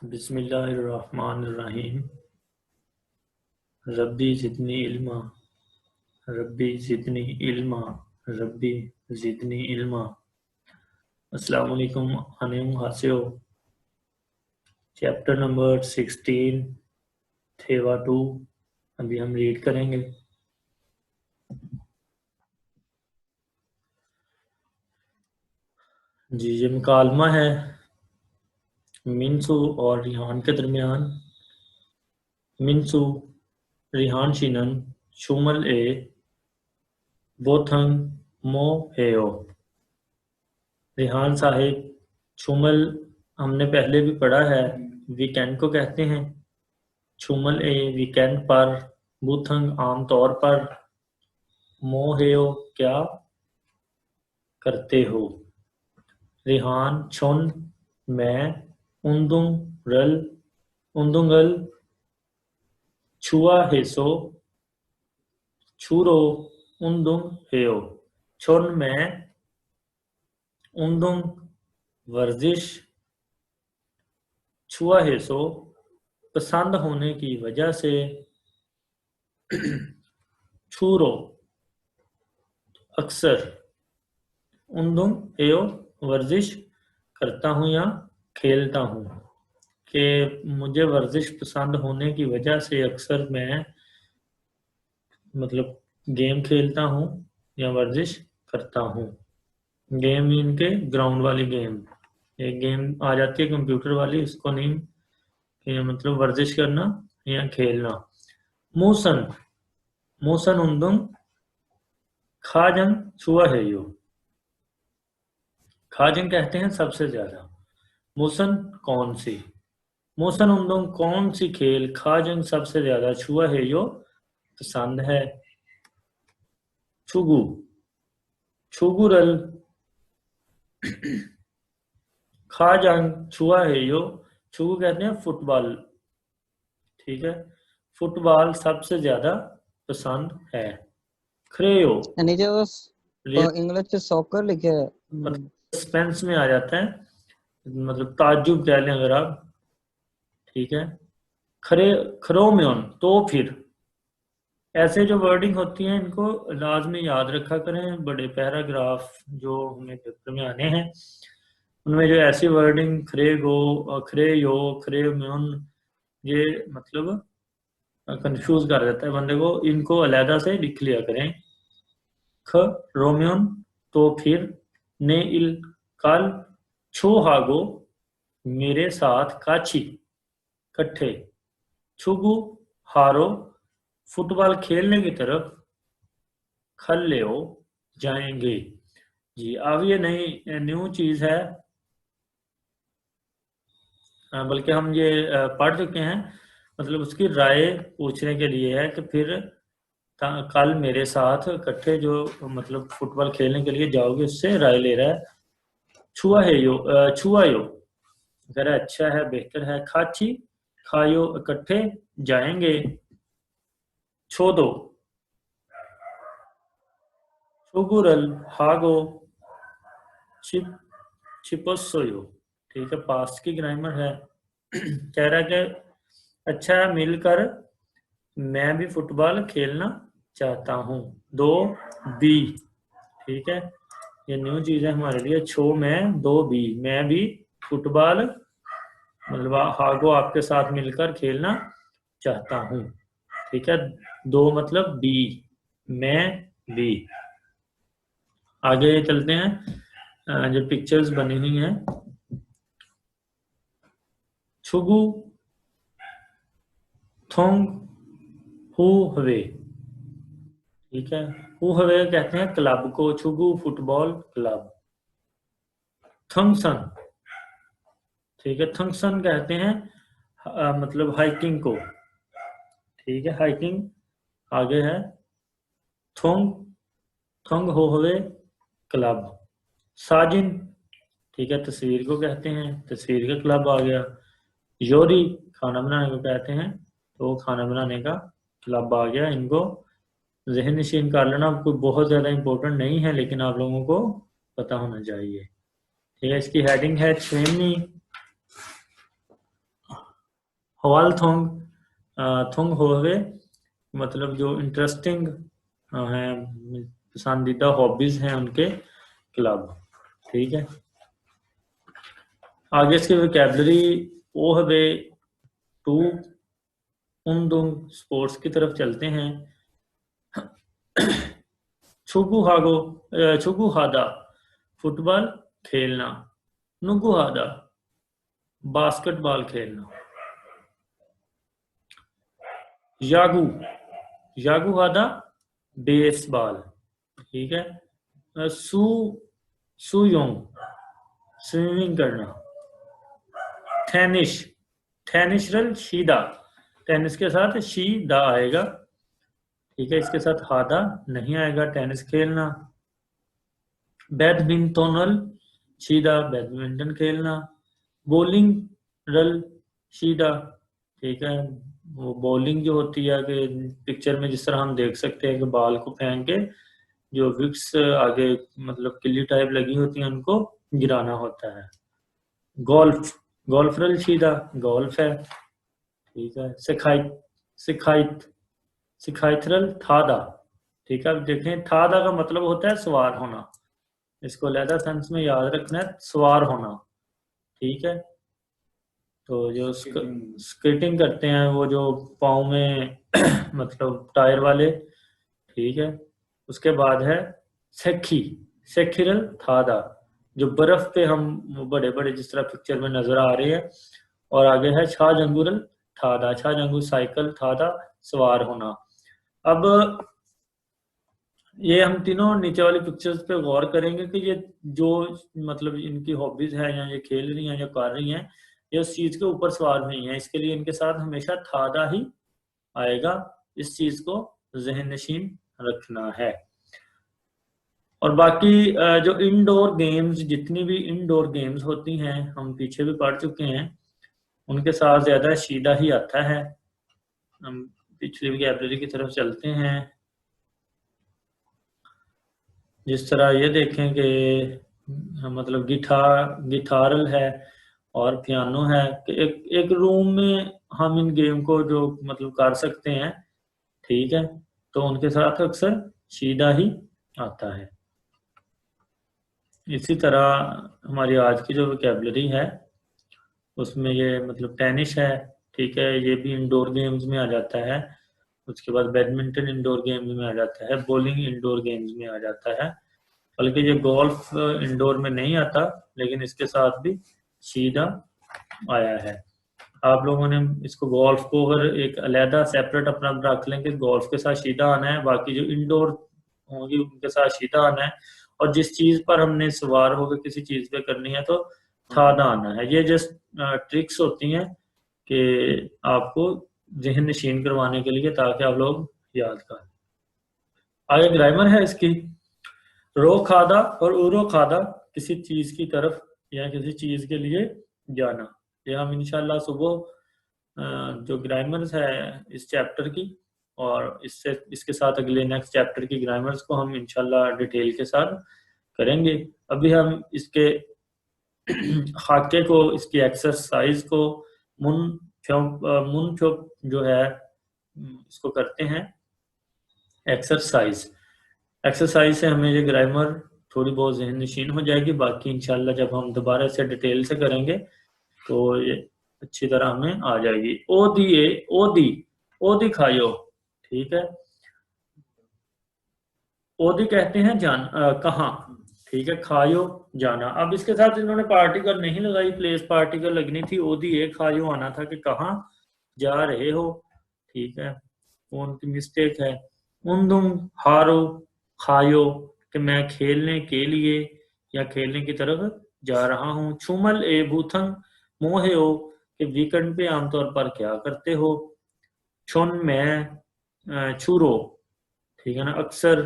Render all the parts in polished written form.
बिस्मिल्लाहिर्रहमानिर्रहीम। रब्बी ज़िदनी इल्मा, रब्बी ज़िदनी इल्मा, रब्बी ज़िदनी इल्मा। अस्सलाम वालेकुम अनिम हासियो। चैप्टर नंबर 16 थेवा 2 अभी हम रीड करेंगे। जी, ये मुकालमा है मिनसू और रिहान के दरमियान। मिनसू रिहान शिनन शुमल ए बोथंग मो हेओ। रिहान साहिब, शुमल हमने पहले भी पढ़ा है, वीकेंड को कहते हैं। शुमल ए वीकेंड पर, बुथंग आमतौर पर, मोहेओ क्या करते हो। रिहान छुन मैं, उन्दुंगरल उन्दुंगल छुआ हेसो छुरो उन्दुंग हेओ। छुन मैं, उन्दुंग वर्जिश, छुआ हेसो पसंद होने की वजह से, छूरो अक्सर, उन्दुम एयो वर्जिश करता हूँ या खेलता हूँ। कि मुझे वर्जिश पसंद होने की वजह से अक्सर मैं मतलब गेम खेलता हूँ या वर्जिश करता हूँ। गेम इनके ग्राउंड वाली गेम, एक गेम आ जाती है कंप्यूटर वाली, उसको नहीं, ये मतलब वर्जिश करना या खेलना। मूसन, मूसन उन्दुम खाजन छुआ है यो। खाजन कहते हैं सबसे ज्यादा, मूसन कौन सी, मूसन उन्दुम कौन सी खेल, खाजन सबसे ज्यादा, छुआ है यो पसंद है। छुगु, छुगुरल खाजन छुआ है यो। छुगु कहते हैं फुटबॉल, ठीक है, फुटबॉल सबसे ज्यादा पसंद है। क्रेयो, नीचे बस इंग्लिश से सॉकर लिखे है, सस्पेंस में आ जाता है, मतलब ताज्जुब कह लें अगर आप, ठीक है। खरे खरोम्योन, तो फिर ऐसे जो वर्डिंग होती हैं इनको लाजमी याद रखा करें। बड़े पैराग्राफ जो हमें पेपर में आने हैं उनमें जो ऐसी वर्डिंग खरेगो, खरेयो, खरेम्योन, ये मतलब कंफ्यूज कर देता है बंदे को, इनको अलहदा से लिख लिया करें। ख रोमियोन, तो फिर, ने इल कल, छो हागो मेरे साथ, काची कट्ठे, छुगु हारो फुटबॉल खेलने की तरफ, खल्लेओ जाएंगे। जी, अब ये नई न्यू चीज है, बल्कि हम ये पढ़ चुके हैं, मतलब उसकी राय पूछने के लिए है कि फिर कल मेरे साथ इकट्ठे जो मतलब फुटबॉल खेलने के लिए जाओगे, उससे राय ले रहा है। छुआ है यो, छुआ यो कह रहा है अच्छा है, बेहतर है। खाची खायो इकट्ठे जाएंगे। छोदो छुगुरल हागो छिप छिपसोयो, ठीक है, पास्ट की ग्रामर है। कह रहा है कि अच्छा है, मिलकर मैं भी फुटबॉल खेलना चाहता हूँ। दो बी, ठीक है, ये न्यू चीज है हमारे लिए। छो में, दो बी, मैं भी फुटबॉल मतलब हागो आपके साथ मिलकर खेलना चाहता हूँ, ठीक है। दो मतलब बी, मैं भी। आगे चलते हैं, जो पिक्चर्स बनी हुई हैं। छुगु थोंग हु हवे, ठीक है, हु हवे कहते हैं क्लब को, छुगु फुटबॉल क्लब। थंगसन, ठीक है, थंगसन कहते हैं मतलब हाइकिंग को, ठीक है, हाइकिंग। आगे है थोंग, थोंग हो हवे क्लब। साजिन, ठीक है, तस्वीर को कहते हैं, तस्वीर का क्लब आ गया। योरी खाना बनाने को कहते हैं, तो खाना बनाने का क्लब आ गया। इनको जहन नशीन कर लेना, कोई बहुत ज़्यादा इंपॉर्टेंट नहीं है लेकिन आप लोगों को पता होना चाहिए, ठीक है। इसकी हेडिंग है छेमी हवाल थोंग होवे, मतलब जो इंटरेस्टिंग हैं, पसंदीदा हॉबीज हैं उनके क्लब। ठीक है, आगे इसकी वोकैबलरी ओ हवे टू उन स्पोर्ट्स की तरफ चलते हैं। छुगुहादा फुटबॉल खेलना, नुगुहादा बास्केटबॉल खेलना, यागू यागुहादा बेसबॉल। ठीक है, सु सुयोंग स्विमिंग करना, टेनिस टेनिसरल शीदा, टेनिस के साथ शीदा आएगा। ठीक है, इसके साथ हादा नहीं आएगा, टेनिस खेलना। बैडमिंटनल शीदा बैडमिंटन खेलना, बॉलिंग रल शीदा। ठीक है, वो बॉलिंग जो होती है कि पिक्चर में जिस तरह हम देख सकते हैं कि बाल को फेंक के जो विक्स आगे मतलब किल्ली टाइप लगी होती है उनको गिराना होता है। गोल्फ गोल्फ रल शीदा गोल्फ है। ठीक है, सिखाइत सिखाइत सिखाइथरल थादा। ठीक है, अब देखें थादा का मतलब होता है सवार होना, इसको अलहदा सेंस में याद रखना है, सवार होना। ठीक है, तो जो स्केटिंग करते हैं वो जो पाँव में मतलब टायर वाले। ठीक है, उसके बाद है सेखी सेखिरल थादा, जो बर्फ पे हम बड़े बड़े जिस तरह पिक्चर में नजर आ रहे हैं। और आगे है छाजंगुरल थादा, छाजंगुर साइकिल थादा सवार होना। अब ये हम तीनों नीचे वाली पिक्चर्स पे गौर करेंगे कि ये जो मतलब इनकी हॉबीज है या ये खेल रही हैं या कर रही हैं, ये उस चीज के ऊपर सवार नहीं है, इसके लिए इनके साथ हमेशा थादा ही आएगा। इस चीज को जहन नशीन रखना है। और बाकी जो इंडोर गेम्स, जितनी भी इंडोर गेम्स होती हैं हम पीछे भी पढ़ चुके हैं, उनके साथ ज्यादा शीदा ही आता है। हम पिछली वोकैबलरी की तरफ चलते हैं। जिस तरह ये देखें कि मतलब गिटारल है और पियानो है, कि एक एक रूम में हम इन गेम को जो मतलब कर सकते हैं। ठीक है, तो उनके साथ अक्सर शीदा ही आता है। इसी तरह हमारी आज की जो वोकैबलरी है उसमें ये मतलब टेनिस है। ठीक है, ये भी इंडोर गेम्स में आ जाता है। उसके बाद बैडमिंटन इंडोर गेम्स में आ जाता है, बॉलिंग इंडोर गेम्स में आ जाता है। बल्कि ये गोल्फ इंडोर में नहीं आता, लेकिन इसके साथ भी सीधा आया है। आप लोगों ने इसको गोल्फ को अगर एक अलहदा सेपरेट अपना रख लें कि गोल्फ के साथ सीधा आना है, बाकी जो इंडोर होंगी उनके साथ सीधा आना है, और जिस चीज पर हमने सवार होकर किसी चीज पे करनी है तो थादा आना है। ये जस्ट ट्रिक्स होती हैं कि आपको जहन नशीन करवाने के लिए, ताकि आप लोग याद करें। आगे ग्रामर है इसकी। रो खादा और उरो खादा, किसी चीज की तरफ या किसी चीज के लिए जाना। ये हम इंशाल्लाह सुबह जो ग्रामर्स है इस चैप्टर की, और इससे इसके साथ अगले नेक्स्ट चैप्टर की ग्रामर्स को हम इंशाल्लाह डिटेल के साथ करेंगे। अभी हम इसके खाके को, इसकी एक्सरसाइज को मुन फ्योप जो है इसको करते हैं एक्सरसाइज। एक्सरसाइज से हमें ये ग्रामर थोड़ी बहुत जहन नशीन हो जाएगी। बाकी इंशाल्लाह जब हम दोबारा से डिटेल से करेंगे तो ये अच्छी तरह हमें आ जाएगी। ओदी ओदी खायो। ठीक है, ओदी कहते हैं कहाँ। ठीक है, खायो जाना। अब इसके साथ इन्होंने पार्टिकल नहीं लगाई, प्लेस पार्टिकल लगनी थी, ओदी ए खायो आना था कि कहाँ जा रहे हो। ठीक है, वो उनकी मिस्टेक है। उन हारो खायो, कि मैं खेलने के लिए या खेलने की तरफ जा रहा हूँ। छुमल ए भूथंग मोहे हो, कि वीकेंड पे आमतौर पर क्या करते हो। छुन मैं छुरो। ठीक है ना, अक्सर।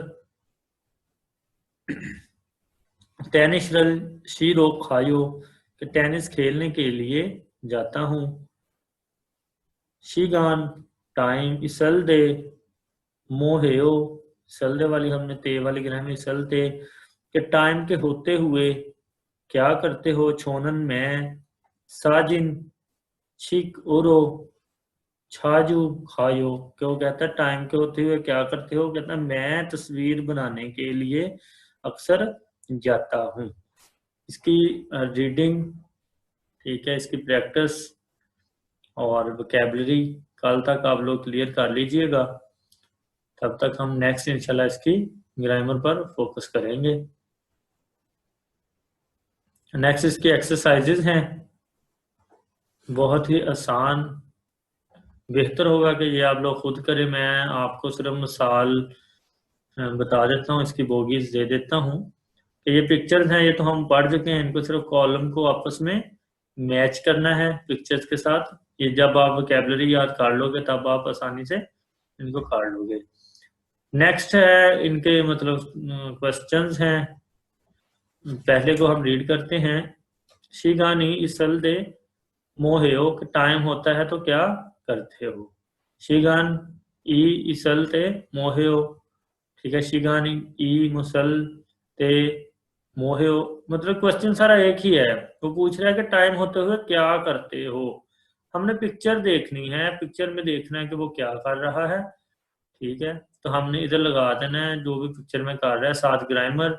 टेनिस रल शीरो खायो, कि टेनिस खेलने के लिए जाता हूँ। शीगान टाइम इसल दे मोहेओ, सल दे वाली हमने ते वाली ग्रह में इसल दे, कि टाइम के होते हुए क्या करते हो। छोनन में साजिन शिक ओरो, छाजू खायो, क्यों कहता है टाइम के होते हुए क्या करते हो, कहता है मैं तस्वीर बनाने के लिए अक्सर जाता हूँ। इसकी रीडिंग, ठीक है, इसकी प्रैक्टिस और वोकेबलरी कल तक आप लोग क्लियर कर लीजिएगा। तब तक हम नेक्स्ट इंशाल्लाह इसकी ग्रामर पर फोकस करेंगे। नेक्स्ट इसकी एक्सरसाइजेज हैं, बहुत ही आसान। बेहतर होगा कि ये आप लोग खुद करें, मैं आपको सिर्फ मिसाल बता देता हूँ, इसकी बोगीज दे देता हूँ कि ये पिक्चर्स हैं, ये तो हम पढ़ चुके हैं, इनको सिर्फ कॉलम को आपस में मैच करना है पिक्चर्स के साथ। ये जब आप वोकेबलरी याद कर लोगे तब आप आसानी से इनको कर लोगे। नेक्स्ट है इनके मतलब क्वेश्चंस हैं, पहले को हम रीड करते हैं। शिगानी इसल दे मोहेओ, टाइम होता है तो क्या करते हो। शिगान ई इसल ते मोहेओ, ठीक है, शिगानी ई मुसल ते मोहेओ, मतलब क्वेश्चन सारा एक ही है। वो पूछ रहा है कि टाइम होते हुए क्या करते हो। हमने पिक्चर देखनी है, पिक्चर में देखना है कि वो क्या कर रहा है, ठीक है। तो हमने इधर लगा देना है जो भी पिक्चर में कर रहा है, साथ ग्रामर,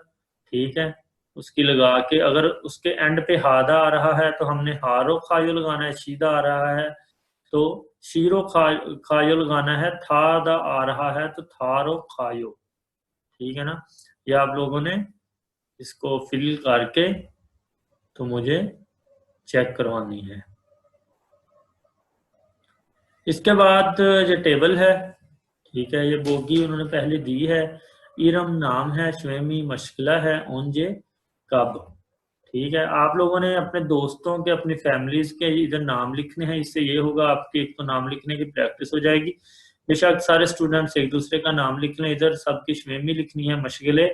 ठीक है। उसकी लगा के अगर उसके एंड पे हादा आ रहा है तो हमने हारो खायो लगाना है, शीदा आ रहा है तो शीरो खायो लगाना है, थादा आ रहा है तो थारो खायो, ठीक है ना। ये आप लोगों ने इसको फिल करके तो मुझे चेक करवानी है। इसके बाद ये टेबल है, ठीक है, ये बोगी उन्होंने पहले दी है। इरम नाम है, श्वेमी मशकिला है, ओंजे कब, ठीक है। आप लोगों ने अपने दोस्तों के, अपनी फैमिलीज के इधर नाम लिखने हैं, इससे ये होगा आपकी एक तो नाम लिखने की प्रैक्टिस हो जाएगी। बेशक सारे स्टूडेंट्स एक दूसरे का नाम लिख लें, इधर सबकी श्वेमी लिखनी है, मशगले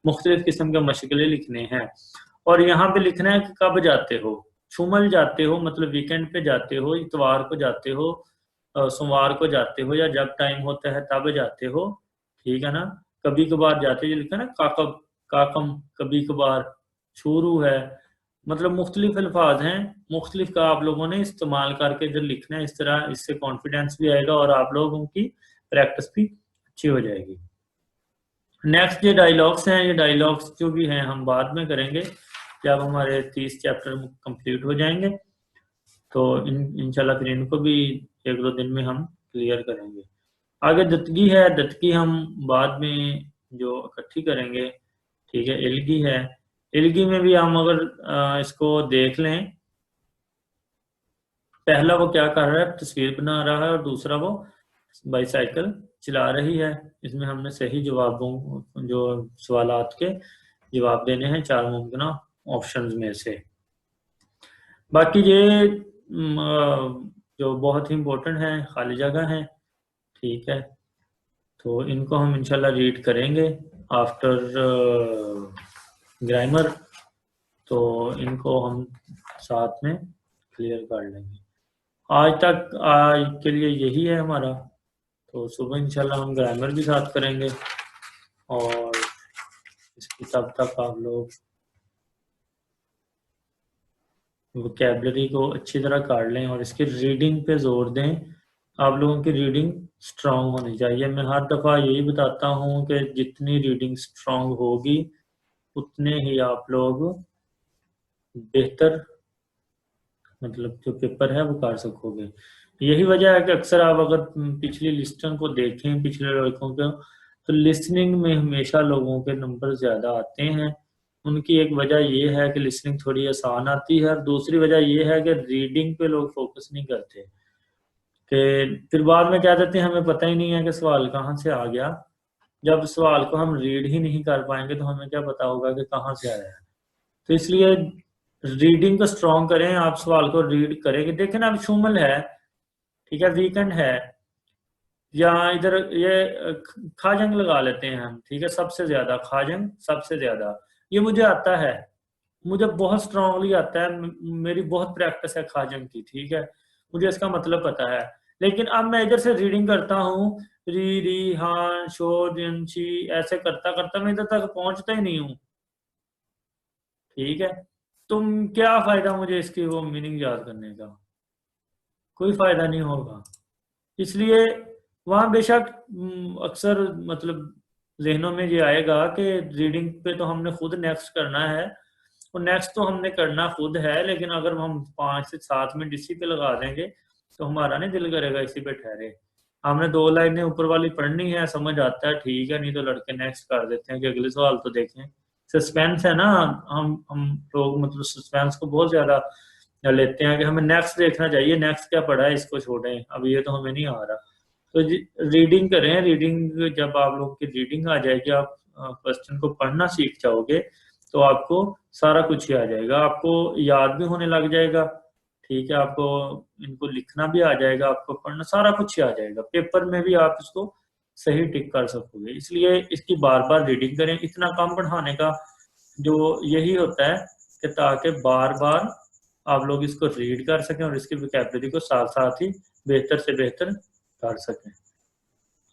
मुख्तलिफ किस्म के मशगले लिखने हैं। और यहाँ पे लिखना है कि कब जाते हो, छुमल जाते हो मतलब वीकेंड पे जाते हो, इतवार को जाते हो, सोमवार को जाते हो, या जब टाइम होता है तब जाते हो, ठीक है ना। कभी कभार जाते हो लिखा ना, काकब काकम कभी कभार, शुरू है, मतलब मुख्तलिफ अल्फाज हैं, मुख्तलिफ का आप लोगों ने इस्तेमाल करके इधर लिखना है। इस तरह इससे कॉन्फिडेंस भी आएगा और आप लोगों की प्रैक्टिस भी अच्छी हो जाएगी। नेक्स्ट ये डायलॉग्स हैं, ये डायलॉग्स जो भी हैं हम बाद में करेंगे जब हमारे 30 चैप्टर कंप्लीट हो जाएंगे, तो इंशाल्लाह फिर इनको भी एक दो दिन में हम क्लियर करेंगे। आगे दत्तगी है, दत्तगी हम बाद में जो इकट्ठी करेंगे, ठीक है। एलगी है, एलगी में भी हम अगर इसको देख लें, पहला वो क्या कर रहा है, तस्वीर बना रहा है, और दूसरा वो बाईसाइकिल चला रही है। इसमें हमने सही जवाबों जो सवालात के जवाब देने हैं 4 मुमकिन ऑप्शंस में से। बाकी ये जो बहुत ही इम्पोर्टेंट है खाली जगह है, ठीक है। तो इनको हम इंशाल्लाह रीड करेंगे आफ्टर ग्रामर, तो इनको हम साथ में क्लियर कर लेंगे। आज के लिए यही है हमारा, तो सुबह इंशाल्लाह हम ग्रामर भी साथ करेंगे, और इसकी तब तक आप लोग वोकेबलरी को अच्छी तरह कर लें और इसकी रीडिंग पे जोर दें। आप लोगों की रीडिंग स्ट्रांग होनी चाहिए। मैं हर दफ़ा यही बताता हूँ कि जितनी रीडिंग स्ट्रांग होगी उतने ही आप लोग बेहतर मतलब जो पेपर है वो कर सकोगे। यही वजह है कि अक्सर आप अगर पिछली लिस्टों को देखें, पिछले लड़कों को, तो लिसनिंग में हमेशा लोगों के नंबर ज़्यादा आते हैं। उनकी एक वजह यह है कि लिसनिंग थोड़ी आसान आती है, और दूसरी वजह यह है कि रीडिंग पे लोग फोकस नहीं करते, कि फिर बाद में क्या देते हैं हमें पता ही नहीं है कि सवाल कहाँ से आ गया। जब सवाल को हम रीड ही नहीं कर पाएंगे तो हमें क्या पता होगा कि कहाँ से आया है। तो इसलिए रीडिंग को स्ट्रॉन्ग करें, आप सवाल को रीड करेंगे। देखें ना, अब शुमल है, ठीक है, वीकेंड है, या इधर ये खाजंग लगा लेते हैं हम, ठीक है, सबसे ज्यादा खाजंग, सबसे ज्यादा ये मुझे आता है, मुझे बहुत स्ट्रांगली आता है, मेरी बहुत प्रैक्टिस है खाजंग की, ठीक है, मुझे इसका मतलब पता है। लेकिन अब मैं इधर से रीडिंग करता हूँ, री री हान शो जिन शी, ऐसे करता करता मैं इधर तक पहुंचता ही नहीं हूँ, ठीक है। तुम क्या फायदा मुझे इसकी वो मीनिंग याद करने का, कोई फायदा नहीं होगा। इसलिए वहाँ बेशक अक्सर मतलब जहनों में ये आएगा कि रीडिंग पे तो हमने खुद नेक्स्ट करना है, और नेक्स्ट तो हमने करना खुद है, लेकिन अगर हम 5 से 7 मिनट इसी पे लगा देंगे तो हमारा नहीं दिल करेगा इसी पे ठहरे। हमने 2 लाइनें ऊपर वाली पढ़नी है, समझ आता है ठीक है, नहीं तो लड़के नेक्स्ट कर देते हैं कि अगले सवाल तो देखें। सस्पेंस है ना, हम लोग मतलब सस्पेंस को बहुत ज्यादा लेते हैं कि हमें नेक्स्ट देखना चाहिए, नेक्स्ट क्या पढ़ा है इसको छोड़ें, अब ये तो हमें नहीं आ रहा। तो रीडिंग करें, रीडिंग जब आप लोग की रीडिंग आ जाएगी, आप क्वेश्चन को पढ़ना सीख जाओगे तो आपको सारा कुछ ही आ जाएगा, आपको याद भी होने लग जाएगा, ठीक है, आपको इनको लिखना भी आ जाएगा, आपको पढ़ना सारा कुछ ही आ जाएगा, पेपर में भी आप इसको सही टिक कर सकोगे। इसलिए इसकी बार बार रीडिंग करें। इतना कम पढ़ाने का जो यही होता है कि ताकि बार बार आप लोग इसको रीड कर सकें और इसकी वोकैबुलरी को साथ साथ ही बेहतर से बेहतर कर सकें।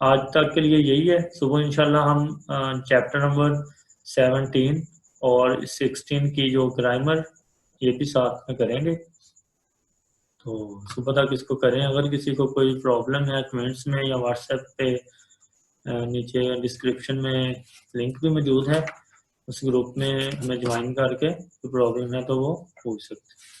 आज तक के लिए यही है। सुबह इंशाल्लाह हम चैप्टर नंबर 17 और 16 की जो ग्रामर ये भी साथ में करेंगे। तो सुबह तक इसको करें। अगर किसी को कोई प्रॉब्लम है कमेंट्स में या व्हाट्सएप पे नीचे डिस्क्रिप्शन में लिंक भी मौजूद है, उस ग्रुप में हमें ज्वाइन करके कोई प्रॉब्लम है तो वो पूछ सकते हैं।